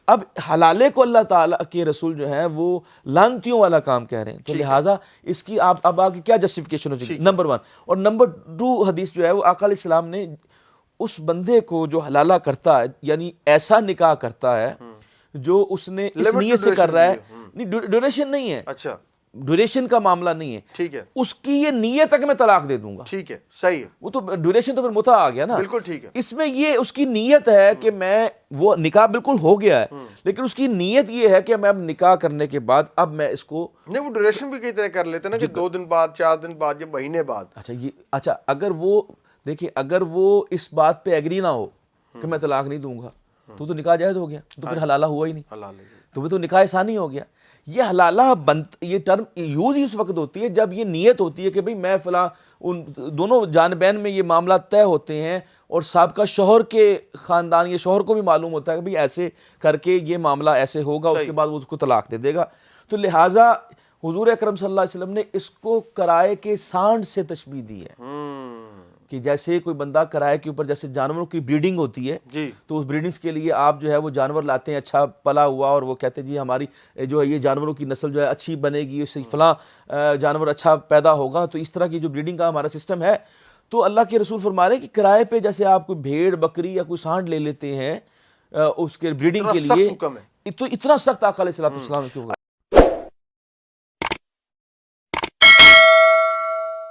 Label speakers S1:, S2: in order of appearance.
S1: اب حلالے کو اللہ تعالیٰ کے رسول جو ہیں وہ لانتیوں والا کام کہہ رہے ہیں، تو لہٰذا اس کی آپ اب آگے کیا جسٹیفیکیشن ہو جائے گی؟ نمبر 1 اور نمبر 2 حدیث جو ہے وہ آقا علیہ السلام نے اس بندے کو جو حلالہ کرتا ہے، یعنی ایسا نکاح کرتا ہے جو اس نے اس نیت سے کر رہا ہے، نہیں ڈیوریشن نہیں ہے،
S2: اچھا
S1: ڈیوریشن کا معاملہ نہیں ہے،
S2: ٹھیک ہے،
S1: اس کی یہ نیت ہے کہ میں طلاق دے دوں گا،
S2: ٹھیک ہے، صحیح ہے،
S1: وہ تو ڈیوریشن تو پھر متع آ گیا نا،
S2: بالکل ٹھیک ہے،
S1: اس میں یہ اس کی نیت ہے کہ میں وہ نکاح بالکل ہو گیا ہے، لیکن اس کی نیت یہ ہے کہ میں اب نکاح کرنے کے بعد اب میں اس کو
S2: نہیں وہ ڈیوریشن بھی کئی طرح کر لیتے ہیں نا کہ 2 دن بعد 4 دن بعد یا مہینے بعد.
S1: اچھا اگر وہ دیکھیں اگر وہ اس بات پہ ایگری نہ ہو کہ میں طلاق نہیں دوں گا تو نکاح جائز ہو گیا، تو پھر حلالہ ہوا ہی نہیں،
S2: حلال ہے.
S1: تو وہ تو نکاح ثانی ہو گیا. یہ حلالہ یہ ٹرم یوز ہی اس وقت ہوتی ہے جب یہ نیت ہوتی ہے کہ بھئی میں فلاں، ان دونوں جانبین میں یہ معاملات طے ہوتے ہیں اور سابقہ شوہر کے خاندان یا شوہر کو بھی معلوم ہوتا ہے کہ بھئی ایسے کر کے یہ معاملہ ایسے ہوگا، اس کے بعد وہ اس کو طلاق دے دے گا. تو لہٰذا حضور اکرم صلی اللہ علیہ وسلم نے اس کو کرائے کے سانڈ سے تشبیہ دی ہے کہ جیسے کوئی بندہ کرائے کے اوپر، جیسے جانوروں کی بریڈنگ ہوتی ہے
S2: جی
S1: تو اس بریڈنگز کے لیے آپ جو ہے وہ جانور لاتے ہیں اچھا پلا ہوا، اور وہ کہتے ہیں جی ہماری جو ہے یہ جانوروں کی نسل جو ہے اچھی بنے گی، اس سے فلاں جانور اچھا پیدا ہوگا. تو اس طرح کی جو بریڈنگ کا ہمارا سسٹم ہے، تو اللہ کے رسول فرما رہے ہیں کہ کرائے پہ جیسے آپ کوئی بھیڑ بکری یا کوئی سانڈ لے لیتے ہیں اس کے بریڈنگ کے لیے، تو اتنا سخت آقا علیہ السلام کیوں